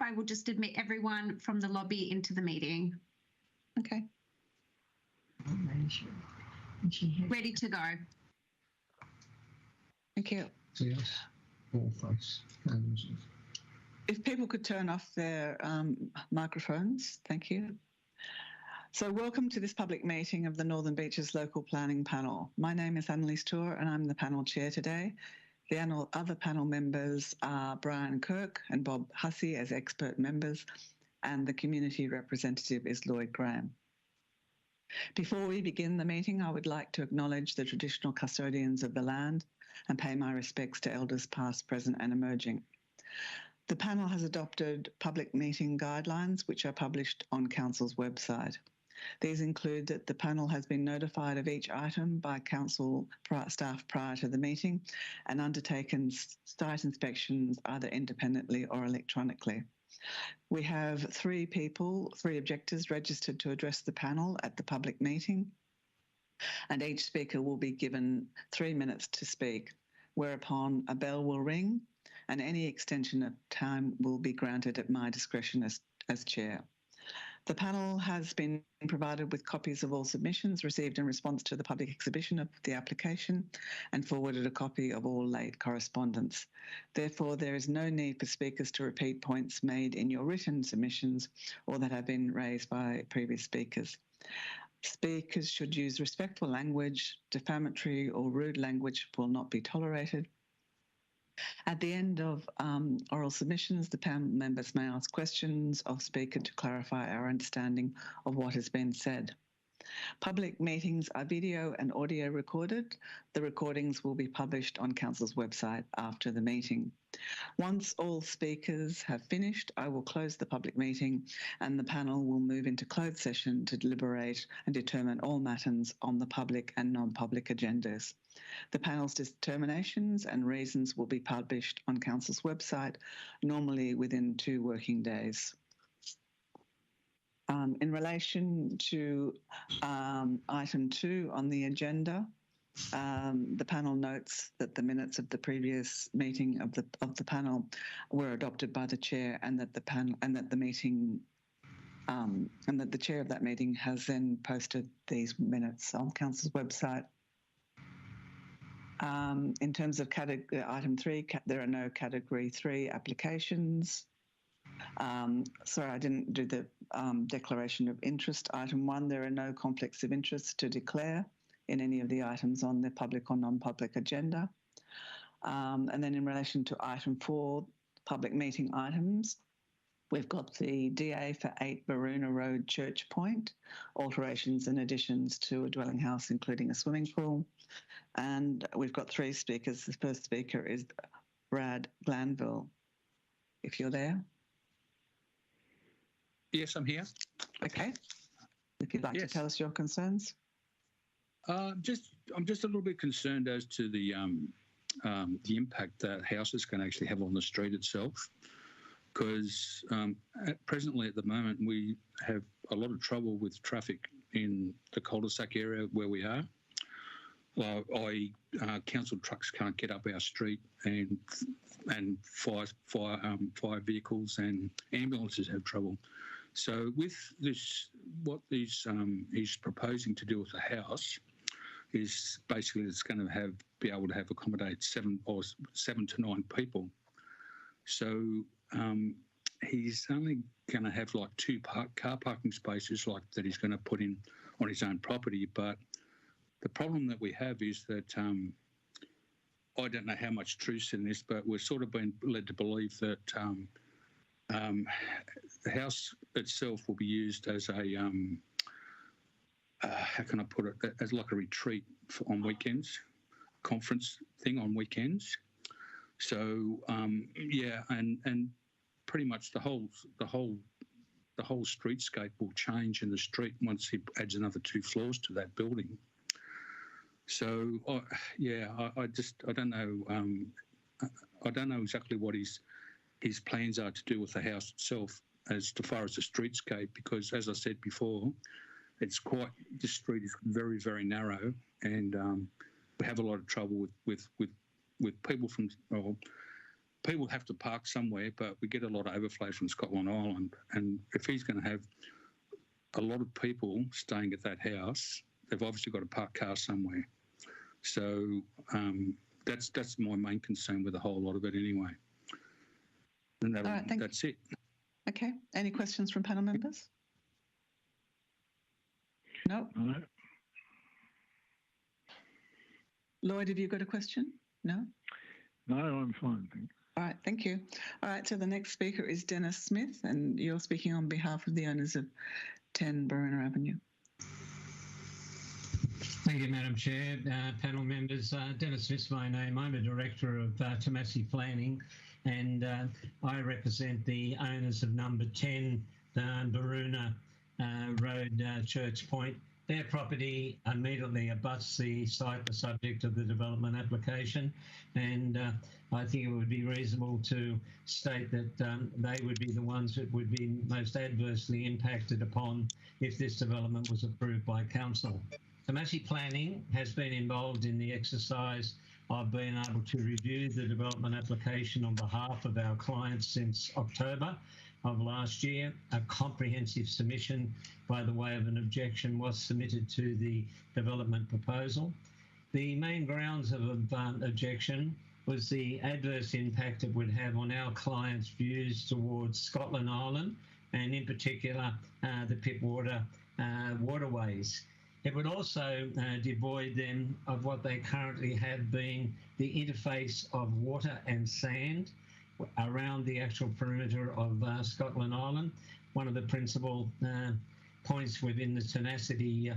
I will just admit everyone from the lobby into the meeting. Okay. Ready to go. Thank you. Yes, all face. If people could turn off their microphones, thank you. So welcome to this public meeting of the Northern Beaches Local Planning Panel. My name is Annalise Tour and I'm the panel chair today. The other panel members are Brian Kirk and Bob Hussey as expert members, and the community representative is Lloyd Graham. Before we begin the meeting, I would like to acknowledge the traditional custodians of the land and pay my respects to elders past, present and emerging. The panel has adopted public meeting guidelines which are published on Council's website. These include that the panel has been notified of each item by Council staff prior to the meeting and undertaken site inspections either independently or electronically. We have three objectors registered to address the panel at the public meeting, and each speaker will be given 3 minutes to speak, whereupon a bell will ring and any extension of time will be granted at my discretion as chair. The panel has been provided with copies of all submissions received in response to the public exhibition of the application and forwarded a copy of all late correspondence. Therefore, there is no need for speakers to repeat points made in your written submissions or that have been raised by previous speakers. Speakers should use respectful language. Defamatory or rude language will not be tolerated. At the end of oral submissions, the panel members may ask questions of speaker to clarify our understanding of what has been said. Public meetings are video and audio recorded. The recordings will be published on Council's website after the meeting. Once all speakers have finished, I will close the public meeting and the panel will move into closed session to deliberate and determine all matters on the public and non-public agendas. The panel's determinations and reasons will be published on Council's website, normally within 2 working days. In relation to item 2 on the agenda, the panel notes that the minutes of the previous meeting of the panel were adopted by the chair, and that the panel and that the meeting and that the chair of that meeting has then posted these minutes on Council's website. In terms of item 3, there are no category 3 applications. Sorry, I didn't do the declaration of interest. Item 1, there are no conflicts of interest to declare in any of the items on the public or non-public agenda. And then in relation to item 4, public meeting items, we've got the DA for 8 Baroona Road, Church Point, alterations and additions to a dwelling house, including a swimming pool. And we've got 3 speakers. The first speaker is Brad Glanville. If you're there. Yes, I'm here. Okay. If you'd like to tell us your concerns. I'm just a little bit concerned as to the impact that houses can actually have on the street itself, because presently at the moment we have a lot of trouble with traffic in the cul-de-sac area where we are. Council trucks can't get up our street, and fire vehicles and ambulances have trouble. So with this, what he's proposing to do with the house is basically it's going to be able to accommodate 7 to 9 people. So he's only going to have like 2 car parking spaces like that he's going to put in on his own property. But the problem that we have is that I don't know how much truth's in this, but we're sort of been led to believe that the house itself will be used as a how can I put it, as like a retreat on weekends, conference thing on weekends. So yeah, and pretty much the whole streetscape will change in the street once he adds another 2 floors to that building. So yeah, I don't know. I don't know exactly what his plans are to do with the house itself as far as the streetscape, because as I said before, the street is very, very narrow, and we have a lot of trouble with people from people have to park somewhere, but we get a lot of overflow from Scotland Island. And if he's going to have a lot of people staying at that house, they've obviously got to park cars somewhere. So that's my main concern with a whole lot of it anyway. And that's it. Okay. Any questions from panel members? No. No. Lloyd, have you got a question? No? No, I'm fine, thanks. All right, thank you. All right, so the next speaker is Dennis Smith, and you're speaking on behalf of the owners of 10 Baruna Avenue. Thank you, Madam Chair. Panel members, Dennis Smith's my name. I'm a director of Tomasi Planning, and I represent the owners of number 10 Baruna Road, Church Point. Their property immediately abuts the site, the subject of the development application, and I think it would be reasonable to state that they would be the ones that would be most adversely impacted upon if this development was approved by council. Tomasi Planning has been involved in the exercise of being able to review the development application on behalf of our clients since October of last year. A comprehensive submission by the way of an objection was submitted to the development proposal. The main grounds of objection was the adverse impact it would have on our clients' views towards Scotland Island, and in particular the Pittwater waterways. It would also devoid them of what they currently have been the interface of water and sand around the actual perimeter of Scotland Island. One of the principal points within the tenacity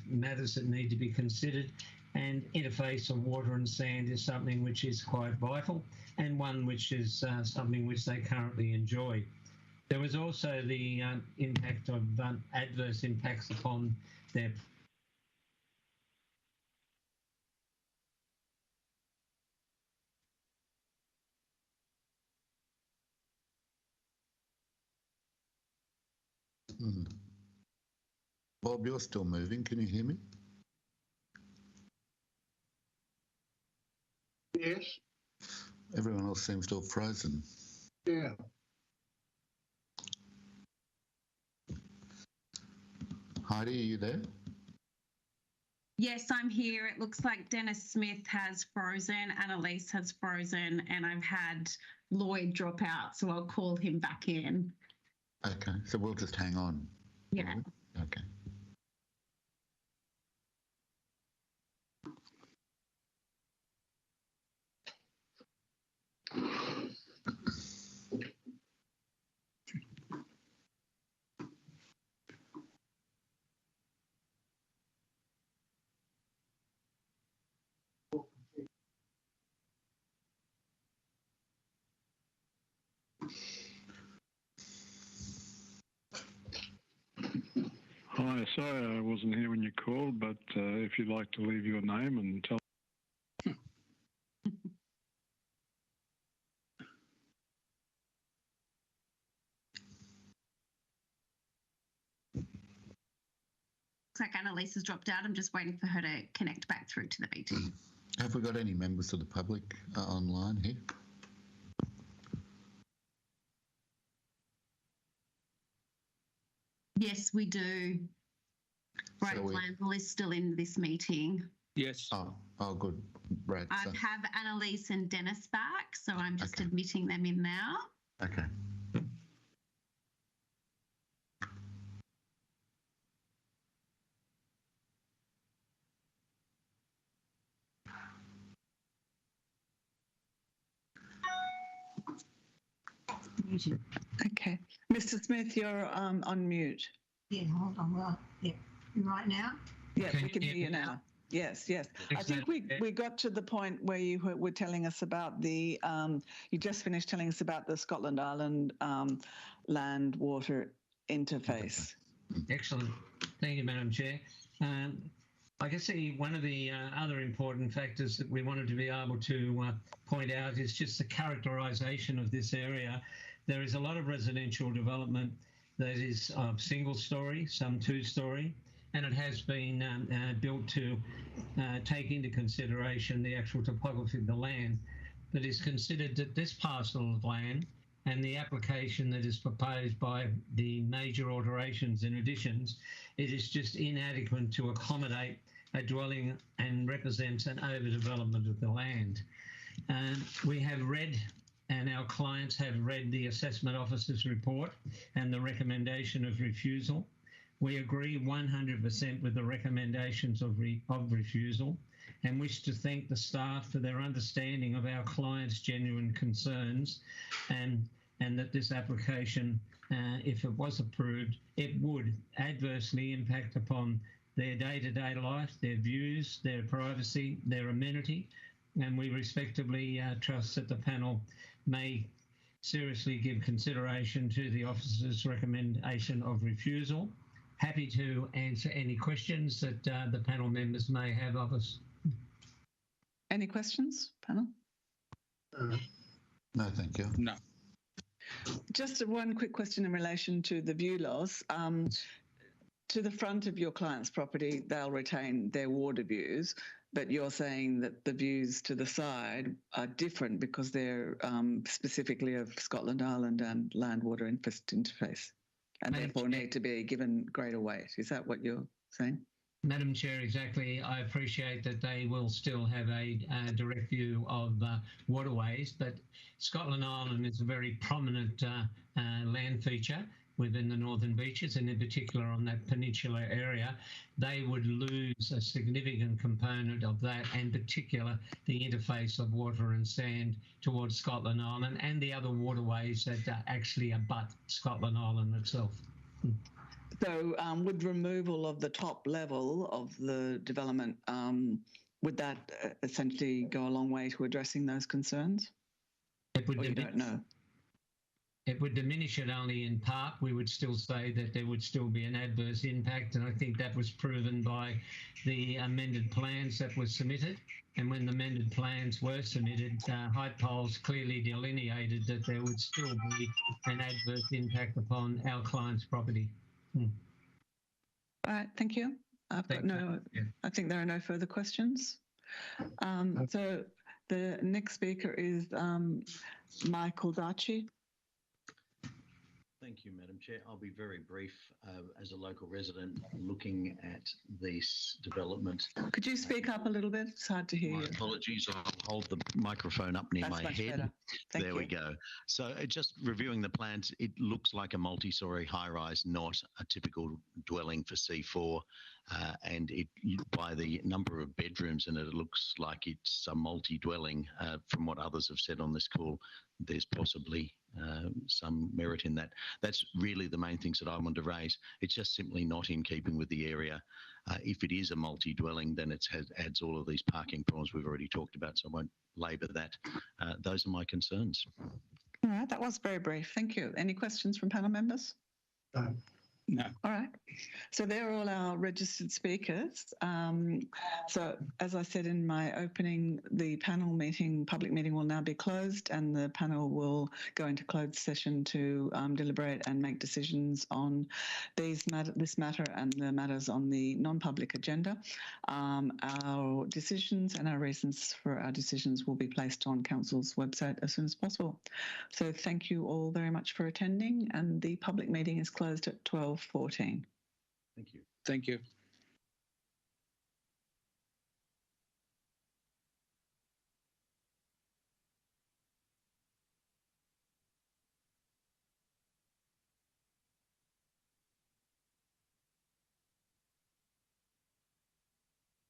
matters that need to be considered, and interface of water and sand is something which is quite vital, and one which is something which they currently enjoy. There was also the impact of adverse impacts upon their Bob, you're still moving. Can you hear me? Yes. Everyone else seems to have frozen. Yeah. Heidi, are you there? Yes, I'm here. It looks like Dennis Smith has frozen, Annalise has frozen, and I've had Lloyd drop out, so I'll call him back in. Okay, so we'll just hang on. Yeah. Okay. Hi, sorry I wasn't here when you called, but if you'd like to leave your name and tell. Looks like Annalise has dropped out. I'm just waiting for her to connect back through to the meeting. Have we got any members of the public online here? Yes, we do. Brad Glanville is still in this meeting. Yes. Oh, good. Brad. I have Annalise and Dennis back, so I'm just admitting them in now. Okay. Okay. Mr. Smith, you're on mute. Yeah, hold on. Well, yeah, right now? Yeah, we can hear you now. Yes, yes. I think we got to the point where you were telling us about the, you just finished telling us about the Scotland Island land water interface. Excellent. Thank you, Madam Chair. I guess one of the other important factors that we wanted to be able to point out is just the characterisation of this area. There is a lot of residential development that is of single story, some two-story, and it has been built to take into consideration the actual topography of the land. that is considered that this parcel of land and the application that is proposed by the major alterations and additions, it is just inadequate to accommodate a dwelling and represents an overdevelopment of the land. We have read, and our clients have read, the assessment officer's report and the recommendation of refusal. We agree 100% with the recommendations of refusal and wish to thank the staff for their understanding of our clients' genuine concerns and that this application, if it was approved, it would adversely impact upon their day-to-day life, their views, their privacy, their amenity, and we respectfully trust that the panel may seriously give consideration to the officer's recommendation of refusal. Happy to answer any questions that the panel members may have of us. Any questions, panel? No, thank you. No. Just one quick question in relation to the view loss. To the front of your client's property, they'll retain their water views, but you're saying that the views to the side are different because they're specifically of Scotland Island and land water interface, and therefore need to be given greater weight. Is that what you're saying? Madam Chair, exactly. I appreciate that they will still have a direct view of waterways, but Scotland Island is a very prominent land feature within the Northern Beaches, and in particular on that peninsular area. They would lose a significant component of that, and particular the interface of water and sand towards Scotland Island and the other waterways that actually abut Scotland Island itself. So with removal of the top level of the development, would that essentially go a long way to addressing those concerns? It would, you don't know? It would diminish it only in part. We would still say that there would still be an adverse impact, and I think that was proven by the amended plans that were submitted. And when the amended plans were submitted, height poles clearly delineated that there would still be an adverse impact upon our client's property. All right, thank you. I think there are no further questions. So the next speaker is Michael Darchi. Thank you, Madam Chair. I'll be very brief. As a local resident looking at this development. Could you speak up a little bit? It's hard to hear you. Apologies. I'll hold the microphone up near my head. There we go. So just reviewing the plans, it looks like a multi-storey high-rise, not a typical dwelling for C4. And by the number of bedrooms in it, it looks like it's a multi-dwelling. From what others have said on this call, there's possibly some merit in that. That's really the main things that I want to raise. It's just simply not in keeping with the area. If it is a multi-dwelling, then it adds all of these parking problems we've already talked about, so I won't labour that. Those are my concerns. All right, that was very brief. Thank you. Any questions from panel members? No. All right. So they're all our registered speakers. So as I said in my opening, the public meeting will now be closed, and the panel will go into closed session to deliberate and make decisions on this matter and the matters on the non-public agenda. Our decisions and our reasons for our decisions will be placed on Council's website as soon as possible. So thank you all very much for attending, and the public meeting is closed at 12:14. Thank you. Thank you.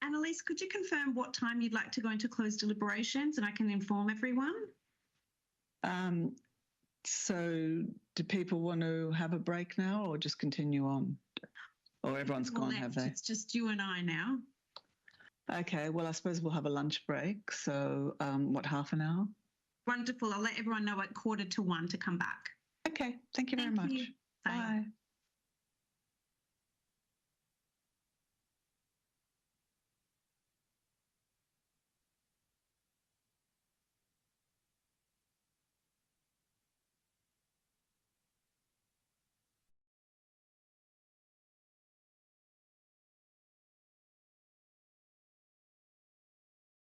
Annalise, could you confirm what time you'd like to go into closed deliberations, and I can inform everyone? So do people want to have a break now or just continue on? Or everyone's gone, have they? It's just you and I now. Okay, well, I suppose we'll have a lunch break. So what, half an hour? Wonderful. I'll let everyone know at 1:45 to come back. Okay, thank you very much. Bye. Bye.